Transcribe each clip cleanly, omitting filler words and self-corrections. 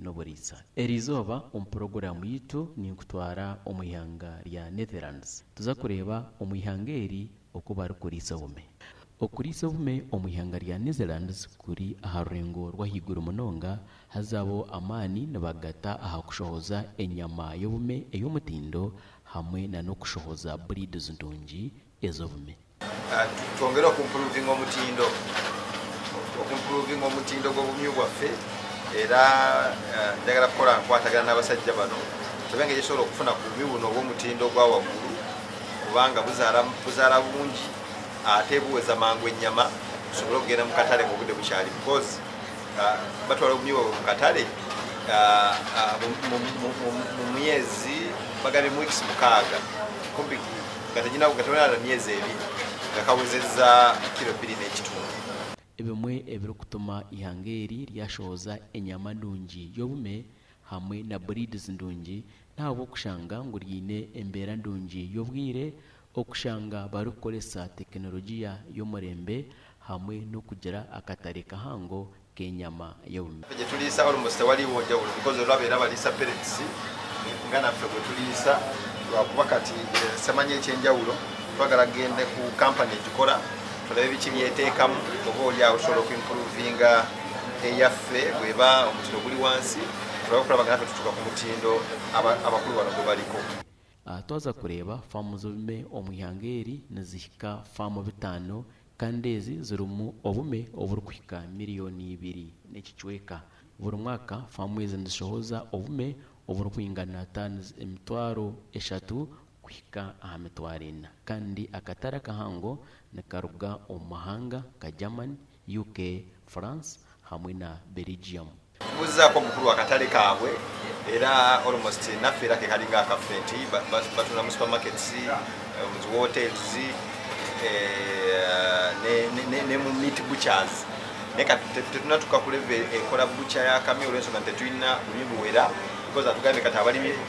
n'oburiisa erizooba omu porogaramu yitu ninkutwara omu ihanga rya Netherlands tuza kureeba omu ihanga eri oku barikuriisa obume. Okuriisa obume omu ihanga rya Netherlands kuri aha rurengo rw'ahaiguru munonga hazaabo amaani nibagata aha kushohoza enyama y'obume ey'omutindo hamwe na n'okushohoza breeds ndungi ez'obume. Twongera okumproving omutindo gw'obume bwaffe era njagala kukola nkwatagana n'abasajja bano tubenga gisobola okufuna ku bume buno obw'omutindo gwa waggulu kubanga buzaala bungi ate buweza mangu ennyama tusobole okugenda mu katale mu budde bukyali because batwala obume bwabwe mu katale mu myezi bagambye mu weeks 6 kumbi gatenyina na myezi 2 gakawezezza kilo 2.5. Ebimwe ebirikutuma ihanga eri ryashohoza enyama ndungi y'obume hamwe na breeds ndungi nabo okushanga ngu riine embeera ndungi y'obwire okushanga barikukoresa tekinologiya y'omurembe hamwe n'okugira akatare kahango k'enyama y'obume. Gye tuliisa almost tewaliwo njawulo because olwabeera baliisa pellets nga naffe bwe tuliisa lwakuba kati semanya ekyenjawulo twagala gende ku kampani egikola tulabe biki byeteekamu oba oliawo tusobola okuimprovinga eyaffe bweba omutindo guli wansi tulabe okulaba nga naffe tutuuka ku mutindo abakulu bano gwe baliko. Twaza kureeba faamu z'obume omu ihanga eri nizihika faamu 5 kandi ezi zirimu obume oburikuhika miliyoni 2 n'ekicweka. Buri mwaka faamu ezi nizishohoza obume oburikwingana tons 3,000 kuhika aha 4,000 kandi akatare kahango nikaruga omu mahanga ka Germany, UK, France hamwe na Belgium. Kubuzaako omukulu wakatale kaabwe era almost naffe era kekalinga akaffe nti batunda mu supermarkets mu hotels ne mu meat butchers neka tetuna tukakuleve ekola butcher ya kamyo olwensonga tetulina bume buwera because atugambye kati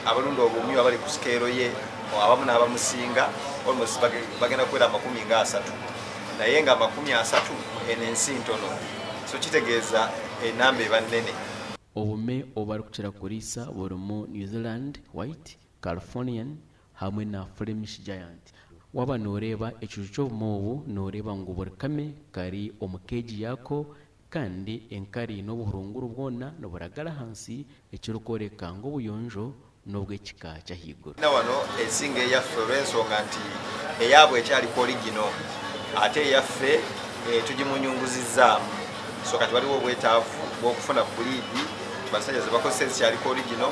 abalunda obume abali ku scale ye abamu n'abamusinga almost bagenda kuwera 30 naye nga 30 enensi ntono so kitegeeza enamba eba nnene. Obume obarikukira kuriisa burimu New Zealand White, Californian hamwe na Flemish Giant. Waba nooreeba ekiju ky'obume obu nooreeba ngu buri kame kari omu keegi yaako kandi enkari n'obuhurunguru bwona niburagara hansi ekirikworeka ngu obuyonjo n'obw'ekika ky'ahaiguru. Wano ensinga eyaffe olw'ensonga nti eyaabwe ekyaliko origino ate eyaffe tugimunyunguzizzaamu so kati waliwo obwetaavu bw'okufuna buliidi basajja ze bakozesa ekyaliko origino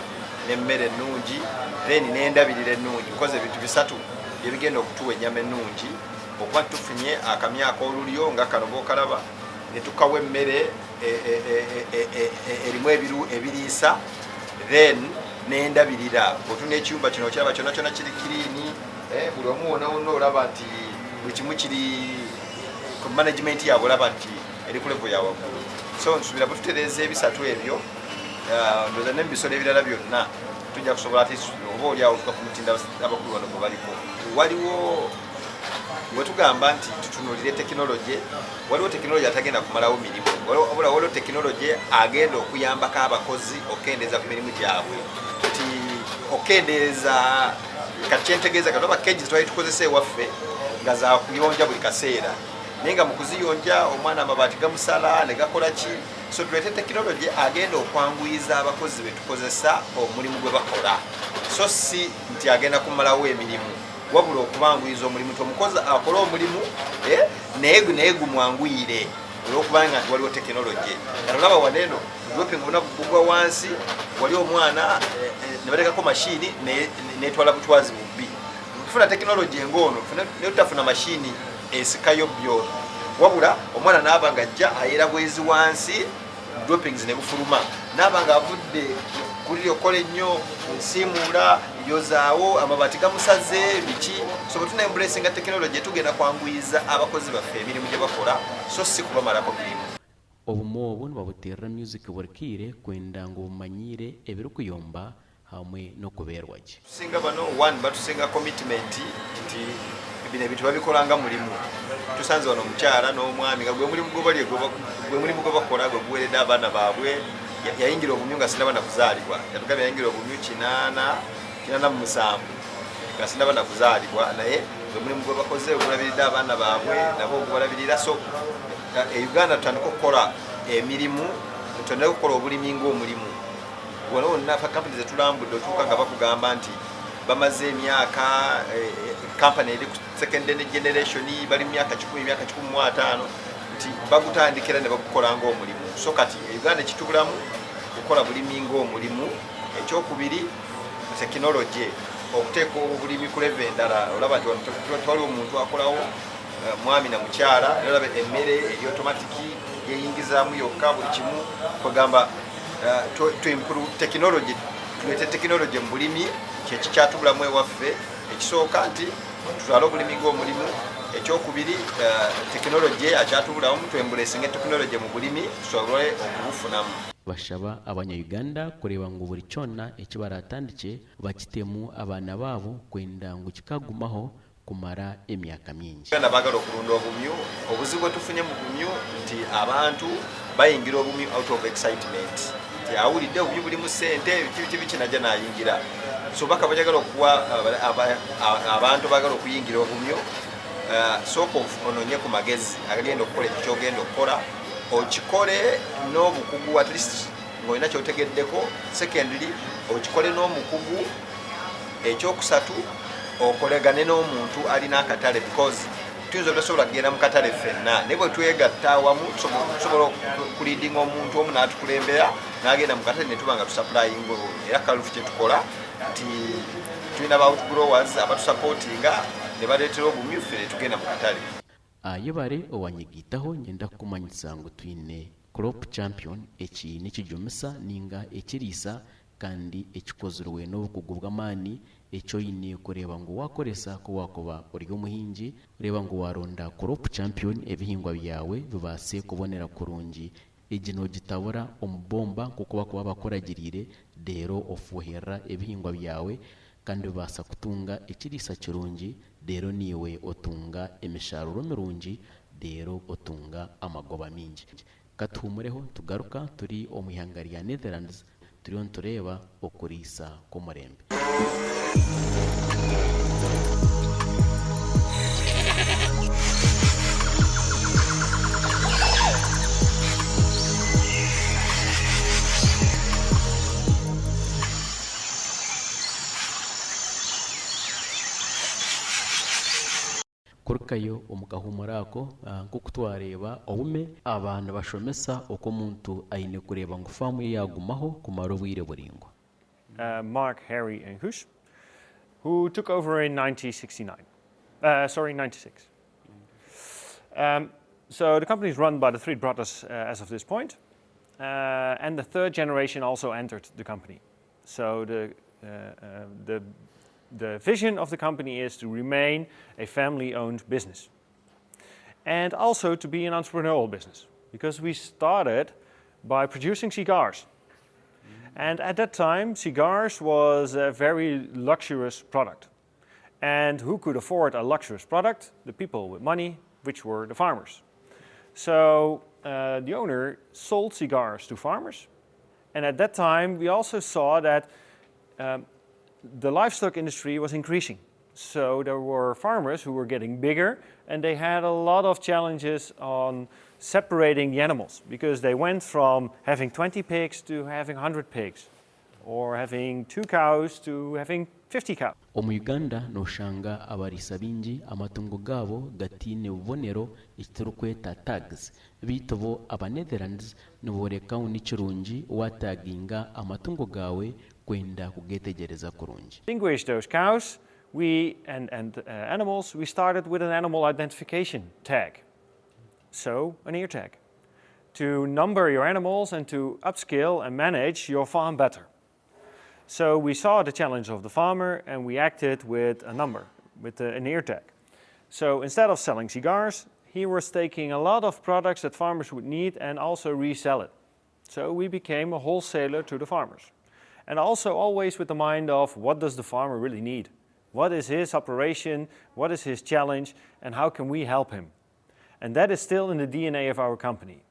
n'emmere ennungi then n'endabirira ennungi nkoze ebintu bisatu ebigenda okutuwa ennyama ennungi okuba tufunye akamyaka olulyo nga kano bookalaba ne tukawa emmere erimu ebiriisa then n'endabirira bw'otuna ekiyumba kino okyalaba kyonna kyonna kiri kiriini buli omu wonna wonna olaba nti buli kimu kiri ku management yaabwe olaba nti eri ku level ya waggulu so nsuubira bwe tutereeza ebisatu ebyo ndowooza n'ebisolo ebirala byonna tujja kusobola ati oba oliawo tuka ku mutindo abakulu bano gwe baliko. Waliwo bwe tugamba nti tutunuulire tekinologi waliwo tekinologi atagenda kumalawo mirimu waliwo tekinologi agenda okuyambako abakozi okukendeeza ku mirimu gyabwe ti okendeeza kati kyentegeeza kati oba keegi twali tukozesa ewaffe nga za kuyonja buli kaseera naye nga mu kuziyonja omwana amabaati gamusala ne gakola ki so tuleete tekinologi agenda okwanguyiza abakozi be tukozesa omulimu gwe bakola so si nti agenda kumalawo emirimu wabula okubanguyiza omulimu ti omukozi akola omulimu naye gumwanguyire olw'okubanga nti waliwo tekinologi olaba waneeno dropping buna bugwa wansi wali omwana ne bateekako mashini netwala butwazi bubbi kufuna tekinologi engoono ne tutafuna mashini esikayo byo wabula omwana naaba nga ajja ayera bwezi wansi droppings ne bufuluma naaba nga avudde kuli okola ennyo nsiimuula yozaawo amabaati gamusaze biki so bwe tuna embracinga tekinologi tugenda kwanguyiza abakozi baffe emirimu gye bakola so si kubamalako mirimu. Obume obu nibabuteerera music burikiire kwenda ngu bumanyire ebirikuyomba hamwe n'okubeerwa gye. Tusinga bano one batusinga commitment nti bino ebintu babikolanga mulimu tusanze wano omukyala n'omwami nga gwe mulimu gwe bakola gwe guweredde abaana baabwe yayingira obumyu nga sinaba nakuzaalibwa yatugambye yayingira obumyu 87 nga sinaba nakuzaalibwa naye omulimu gwe bakoze ogulabiridde abaana baabwe nabo ogubalabirira so Uganda tutandika okukola emirimu tutandika okukola obulimi ng'omulimu wona wonna kampani zetulambudde otuuka nga bakugamba nti bamaze emyaka kampani eri ku second generation bali mu myaka 10 myaka 15 nti bagutandikira ne bagukola ng'omulimu so kati Uganda kitubulamu okukola bulimi ng'omulimu ekyokubiri technology okuteeka obulimi ku level endala olaba nti twali omuntu akolawo mwami na mukyala olaba emmere eri automatiki yeyingizaamu yokka buli kimu kwegamba to improve technology tulete technology mu bulimi kyekikyatubulamu ewaffe ekisooka nti tutwale obulimi ng'omulimu ekyokubiri technology akyatubulamu twembulesinga technology mu bulimi tusobole okubufunamu bashaba abanya-Uganda kureba ngu buri kyona ekibaratandike bakitemu abaana baabo kwenda ngu kikagumaho kumara emyaka mingi. Uganda baagala okulunda obumyu obuzibu tufunye mu bumyu nti abantu bayingira obumyu out of excitement nti awulidde obumyu bulimu ssente bikinajja nayingira so baka bajagala okuwa abantu baagala okuyingira obumyu sooka ononye ku magezi agenda okukola ekyogenda okukola okikole n'obukugu at least ng'olina kyotegeddeko secondly okikole n'omukugu ekyokusatu okolegane n'omuntu alina akatale because tuyinza obutasobola kugenda mu katale ffenna naye bwe twegatta awamu tusobola okulidinga omuntu omu n'atukulembera n'agenda mu katale ne tuba nga tusaplayinga era kalufu kyetukola nti tulina baoutgrowers abatusapootinga ne baleetera obumyu ffe ne tugenda mu katale. Yebare owanyigitaho nyenda kumanyisa ngu twine crop champion eki nikijumisa ninga ekiriisa kandi ekikozirwe n'obukugu bw'amaani ekyoyine kureba ngu wakoresa ko wakuba ori omuhingi reba ngu waronda crop champion ebihingwa byawe bibase kubonera kurungi egi nogitabura omubomba nkuko bakuba bakoragirire dero ofuhera ebihingwa byawe kandi bibasa kutunga ekiriisa kirungi dero niwe otunga emisharuro mirungi dero otunga amagoba mingi katuhumureho tugaruka turi omwihanga rya Netherlands turiyo ntureba okuriisa k'omurembe. Kurukayo omukahumura ako nkuko twareba obume abantu bashomesa uko omuntu aine kureba ngu famu yagumaho kumara obwire buringwa. Mark, Harry and Guus, who took over in 96. So the company is run by the three brothers as of this point, and the third generation also entered the company. So the vision of the company is to remain a family-owned business and also to be an entrepreneurial business, because we started by producing cigars. And at that time, cigars was a very luxurious product. And who could afford a luxurious product? The people with money, which were the farmers. So the owner sold cigars to farmers. And at that time, we also saw that the livestock industry was increasing. So there were farmers who were getting bigger, and they had a lot of challenges on separating the animals, because they went from having 20 pigs to having 100 pigs, or having 2 cows to having 50 cows. Omu Uganda noshanga abarisa bingi amatungo gabo gatine ubonero ekiturukweta tags bitobo aba Netherlands niboreka unikirungi wataginga amatungo gawe kwenda kugetegereza kurungi. Distinguish those cows and animals, we started with an animal identification tag. So, an ear tag. To number your animals and to upscale and manage your farm better. So we saw the challenge of the farmer and we acted with a number, with an ear tag. So instead of selling cigars, he was taking a lot of products that farmers would need and also resell it. So we became a wholesaler to the farmers. And also always with the mind of what does the farmer really need? What is his operation? What is his challenge? And how can we help him? And that is still in the DNA of our company.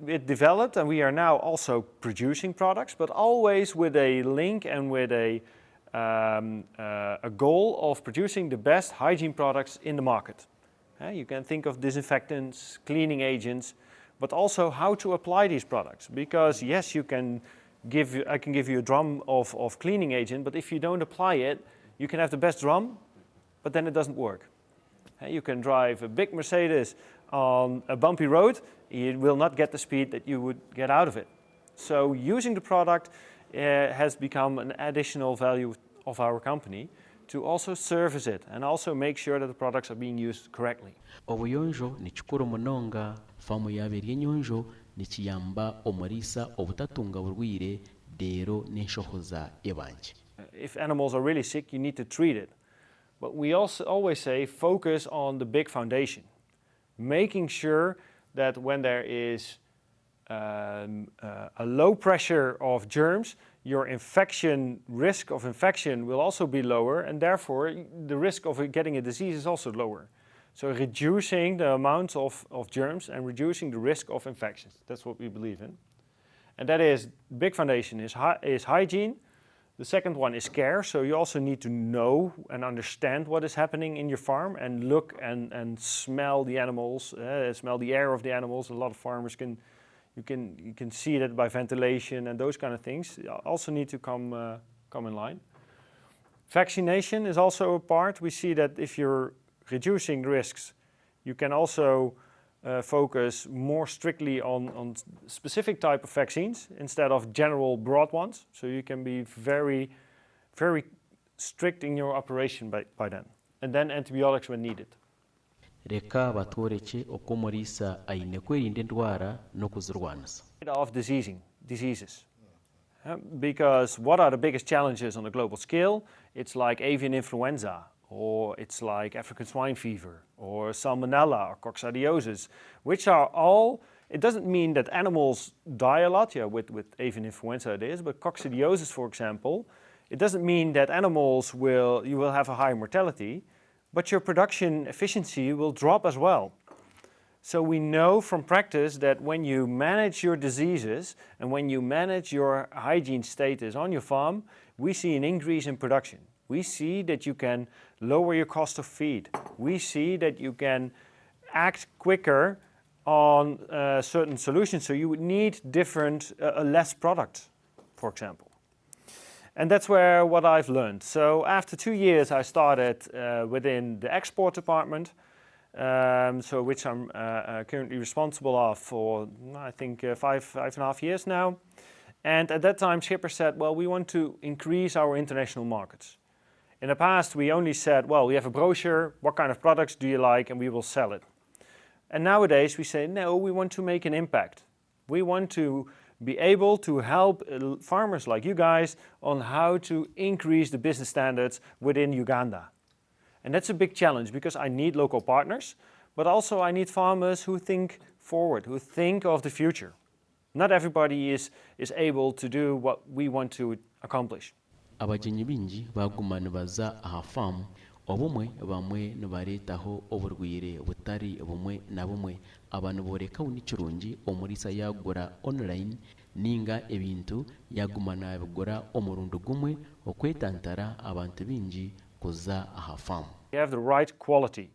it developed, and we are now also producing products, but always with a link and with a goal of producing the best hygiene products in the market. You can think of disinfectants, cleaning agents, but also how to apply these products. Because yes, I can give you a drum of cleaning agent, but if you don't apply it, you can have the best drum, but then it doesn't work. You can drive a big Mercedes on a bumpy road, you will not get the speed that you would get out of it. So using the product has become an additional value of our company to also service it and also make sure that the products are being used correctly. Obuyonjo ni kikuru munonga, famu yaberye nyonjo nikiyamba omuriisa obutatunga burwire deero n'enshohoza ebanje. If animals are really sick, you need to treat it. But we also always say focus on the big foundation, making sure that when there is a low pressure of germs, your risk of infection will also be lower, and therefore the risk of getting a disease is also lower. So reducing the amount of germs and reducing the risk of infections. That's what we believe in. And that is, big foundation is hygiene. The second one is care, so you also need to know and understand what is happening in your farm and look and smell the animals, smell the air of the animals. A lot of farmers you can see that by ventilation and those kind of things. You also need to come in line. Vaccination is also a part. We see that if you're reducing risks, you can also focus more strictly on specific type of vaccines instead of general broad ones. So you can be very, very strict in your operation by then. And then antibiotics when needed. Reka batworeke uko omuriisa aine kwerinda endwara n'okuzirwanisa. Of diseases. Because what are the biggest challenges on a global scale? It's like avian influenza, or it's like African swine fever, or salmonella, or coccidiosis, which are all, it doesn't mean that animals die a lot, with avian influenza it is, but coccidiosis, for example, it doesn't mean that you will have a high mortality, but your production efficiency will drop as well. So we know from practice that when you manage your diseases and when you manage your hygiene status on your farm, we see an increase in production. We see that you can lower your cost of feed. We see that you can act quicker on certain solutions. So you would need less product, for example. And that's what I've learned. So after 2 years, I started within the export department, which I'm currently responsible of for, I think, 5.5 years now. And at that time, Schipper said, well, we want to increase our international markets. In the past, we only said, well, we have a brochure, what kind of products do you like, and we will sell it. And nowadays, we say, no, we want to make an impact. We want to be able to help farmers like you guys on how to increase the business standards within Uganda. And that's a big challenge because I need local partners, but also I need farmers who think forward, who think of the future. Not everybody is able to do what we want to accomplish. Abagenyi bingi baguma nibaza aha farm obumwe bamwe nibareetaho oburwire butari bumwe na bumwe abantu boreka unikirungi omuriisa yagura online ninga ebintu yaguma nabigura omurundo gumwe okwetantara abantu bingi kuza aha farm. You have the right quality.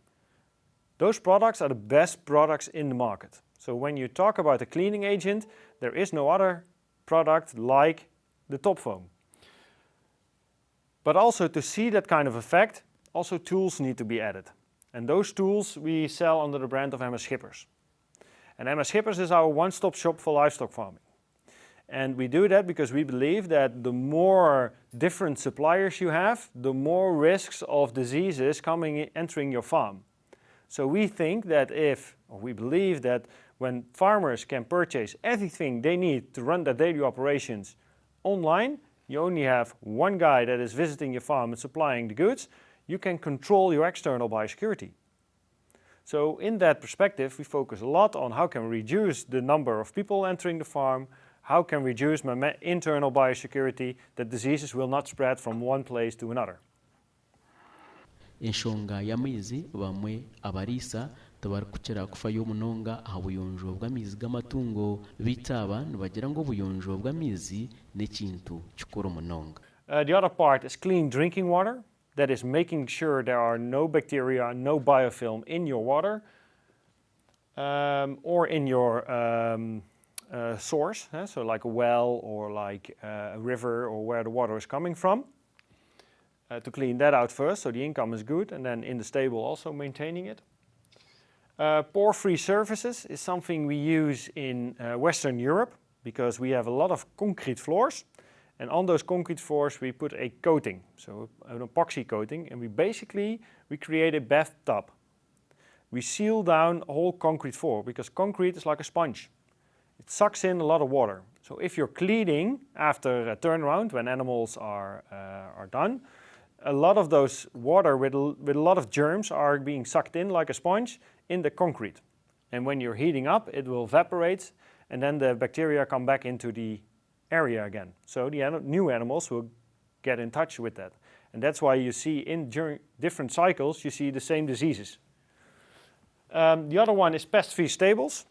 Those products are the best products in the market. So when you talk about a cleaning agent, there is no other product like the top foam. But also to see that kind of effect, also tools need to be added. And those tools we sell under the brand of MS Schippers. And MS Schippers is our one-stop shop for livestock farming. And we do that because we believe that the more different suppliers you have, the more risks of diseases entering your farm. So we think that we believe that when farmers can purchase everything they need to run their daily operations online, you only have one guy that is visiting your farm and supplying the goods, you can control your external biosecurity. So in that perspective, we focus a lot on how can we reduce the number of people entering the farm, how can we reduce my internal biosecurity, that diseases will not spread from one place to another. Enshonga y'amaizi bamwe abariisa abantu barikukira kufayo munonga aha buyonjo bw'amaizi g'amatungo bitaba nibagira ngo obuyonjo bw'amaizi n'ekintu kikuru munonga. The other part is clean drinking water. That is making sure there are no bacteria, no biofilm in your water or in your source, so like a well or like a river or where the water is coming from. To clean that out first, so the income is good, and then in the stable also maintaining it. Pore-free surfaces is something we use in Western Europe because we have a lot of concrete floors, and on those concrete floors we put a coating, so an epoxy coating, and we create a bathtub. We seal down a whole concrete floor because concrete is like a sponge. It sucks in a lot of water. So if you're cleaning after a turnaround when animals are done, a lot of those water with a lot of germs are being sucked in like a sponge in the concrete. And when you're heating up, it will evaporate, and then the bacteria come back into the area again. So the new animals will get in touch with that. And that's why you see during different cycles, you see the same diseases. The other one is pest-free stables.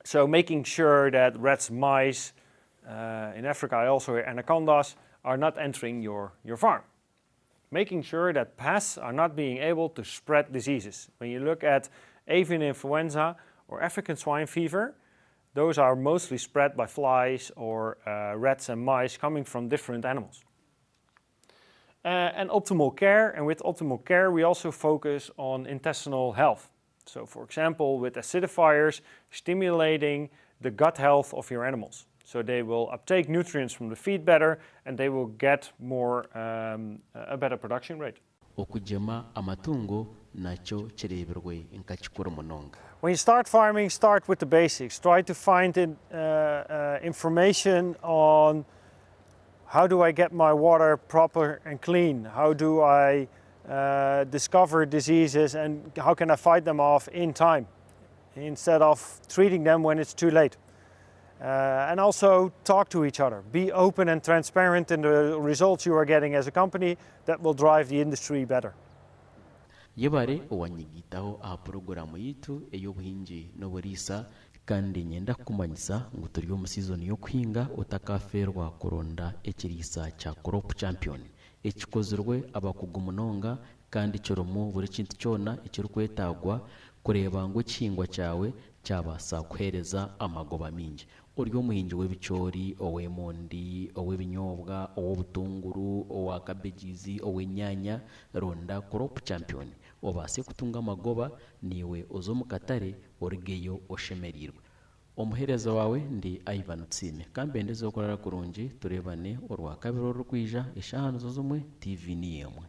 So making sure that rats, mice, in Africa also anacondas, are not entering your farm. Making sure that pests are not being able to spread diseases. When you look at avian influenza or African swine fever, those are mostly spread by flies or rats and mice coming from different animals. And optimal care, and with optimal care we also focus on intestinal health. So for example, with acidifiers, stimulating the gut health of your animals. So they will uptake nutrients from the feed better, and they will get a better production rate. Okujema amatungo nacho kireberwe nkakikuru munonga. When you start farming, start with the basics. Try to find information on how do I get my water proper and clean? How do I discover diseases, and how can I fight them off in time instead of treating them when it's too late? And also talk to each other. Be open and transparent in the results you are getting as a company. That will drive the industry better. Yebare owanyigitaho aha porogaramu yitu ey'obuhingi n'oburiisa kandi nyenda kumanyisa ngu turi omu season y'okuhinga otakaferwa kuronda ekiriisa kya crop champion ekikozirwe abakugu munonga kandi kirimu buri kintu kyona ekirikwetagwa kureba ngu ekihingwa kyawe kyabaasa kuhereza amagoba mingi. Ori omuhingi w'ebicoori, ow'emondi, ow'ebinyobwa, ow'obutunguru, owa kabejizi, ow'enyaanya, ronda crop champion obaase kutunga amagoba niwe oza omu katare origeyo oshemerirwe. Omuhereza wawe ndi Ivan Tusiime kandi ndeze okurara kurungi turebane orwakabiri orukwija eshaaha nizo zimwe TV ni emwe.